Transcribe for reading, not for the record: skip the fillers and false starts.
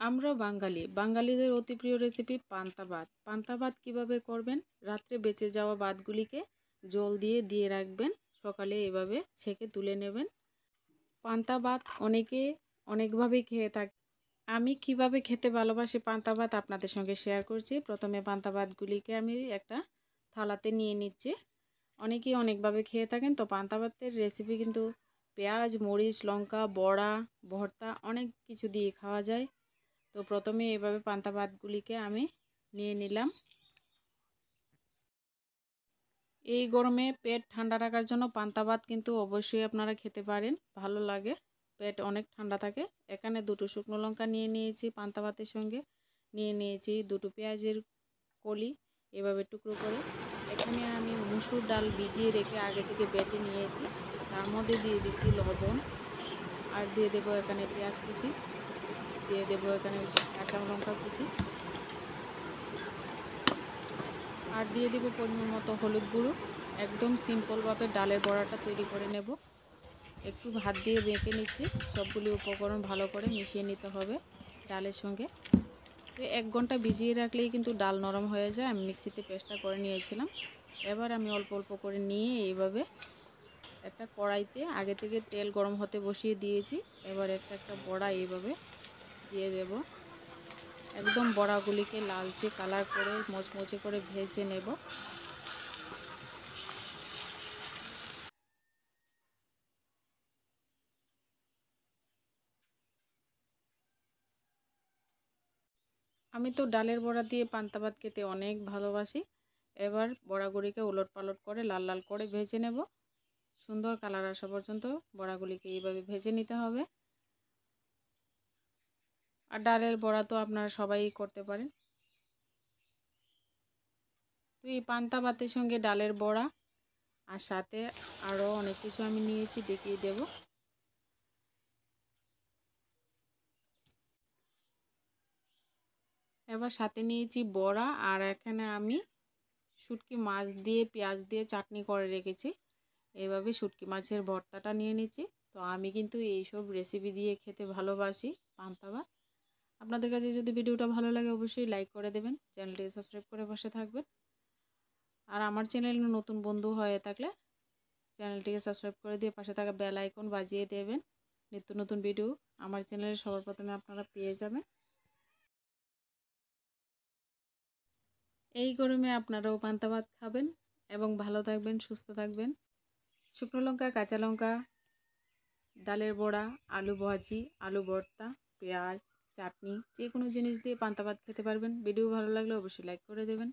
আমরা বাঙালিদের অতি প্রিয় রেসিপি পান্তা ভাত। পান্তা ভাত কীভাবে করবেন? রাত্রে বেঁচে যাওয়া ভাতগুলিকে জল দিয়ে রাখবেন, সকালে এভাবে ছেঁকে তুলে নেবেন। পান্তা ভাত অনেকে অনেকভাবেই খেয়ে থাকে। আমি কিভাবে খেতে ভালোবাসি পান্তা ভাত আপনাদের সঙ্গে শেয়ার করছি। প্রথমে পান্তা ভাতগুলিকে আমি একটা থালাতে নিয়ে নিচ্ছি। অনেকেই অনেকভাবে খেয়ে থাকেন, তো পান্তা ভাতের রেসিপি কিন্তু পেঁয়াজ, মরিচ, লঙ্কা, বড়া, ভর্তা অনেক কিছু দিয়ে খাওয়া যায়। তো প্রথমে এভাবে পান্তা ভাতগুলিকে আমি নিয়ে নিলাম। এই গরমে পেট ঠান্ডা রাখার জন্য পান্তা ভাত কিন্তু অবশ্যই আপনারা খেতে পারেন, ভালো লাগে, পেট অনেক ঠান্ডা থাকে। এখানে দুটো শুকনো লঙ্কা নিয়ে নিয়েছি, পান্তা ভাতের সঙ্গে নিয়ে নিয়েছি দুটো পেঁয়াজের কলি এভাবে টুকরো করে। এখানে আমি মুসুর ডাল ভিজিয়ে রেখে আগে থেকে বেটে নিয়েছি, তার মধ্যে দিয়ে দিচ্ছি লবণ, আর দিয়ে দেবো এখানে পেঁয়াজ কুচি, দিয়ে দেবো এখানে কাঁচা লঙ্কা কুচি, আর দিয়ে দেবো পরিমাণ মতো হলুদ গুঁড়ো। একদম সিম্পলভাবে ডালের বড়াটা তৈরি করে নেব। একটু হাত দিয়ে বেঁকে নিচ্ছি, সবগুলি উপকরণ ভালো করে মিশিয়ে নিতে হবে ডালের সঙ্গে। তো 1 ঘন্টা ভিজিয়ে রাখলেই কিন্তু ডাল নরম হয়ে যায়। আমি মিক্সিতে পেস্টটা করে নিয়েছিলাম। এবার আমি অল্প অল্প করে নিয়ে এইভাবে একটা কড়াইতে আগে থেকে তেল গরম হতে বসিয়ে দিয়েছি। এবার একটা বড়া এইভাবে দিয়ে দেব। একদম বড়াগুলিকে লালচে কালার করে মচমচে করে ভেজে নেব। আমি তো ডালের বড়া দিয়ে পান্তা ভাত খেতে অনেক ভালোবাসি। এবার বড়াগুলিকে উলটপালট করে লাল লাল করে ভেজে নেব। সুন্দর কালার আসা পর্যন্ত বড়াগুলিকে এইভাবে ভেজে নিতে হবে। আর ডালের বড়া তো আপনারা সবাই করতে পারেন। তো এই পান্তা ভাতের সঙ্গে ডালের বড়া আর সাথে আরও অনেক কিছু আমি নিয়েছি, দেখিয়ে দেব। এবার সাথে নিয়েছি বড়া, আর এখানে আমি শুটকি মাছ দিয়ে পেঁয়াজ দিয়ে চাটনি করে রেখেছি। এইভাবে শুটকি মাছের ভর্তাটা নিয়ে নিচ্ছি। তো আমি কিন্তু এইসব রেসিপি দিয়ে খেতে ভালোবাসি পান্তা ভাত। আপনাদের কাছে যদি ভিডিওটা ভালো লাগে অবশ্যই লাইক করে দেবেন, চ্যানেলটিকে সাবস্ক্রাইব করে পাশে থাকবেন। আর আমার চ্যানেলে নতুন বন্ধু হয়ে থাকলে চ্যানেলটিকে সাবস্ক্রাইব করে দিয়ে পাশে থাকা বেল আইকন বাজিয়ে দেবেন। নিত্য নতুন ভিডিও আমার চ্যানেলে সবার প্রথমে আপনারা পেয়ে যাবেন। এই গরমে আপনারাও পান্তা ভাত খাবেন এবং ভালো থাকবেন, সুস্থ থাকবেন। শুকনো লঙ্কা, কাঁচা লঙ্কা, ডালের বড়া, আলু ভাজি, আলু ভর্তা, পেঁয়াজ, চাটনি, যে কোনো জিনিস দিয়ে পান্তা ভাত খেতে পারবেন। ভিডিও ভালো লাগলে অবশ্যই লাইক করে দেবেন।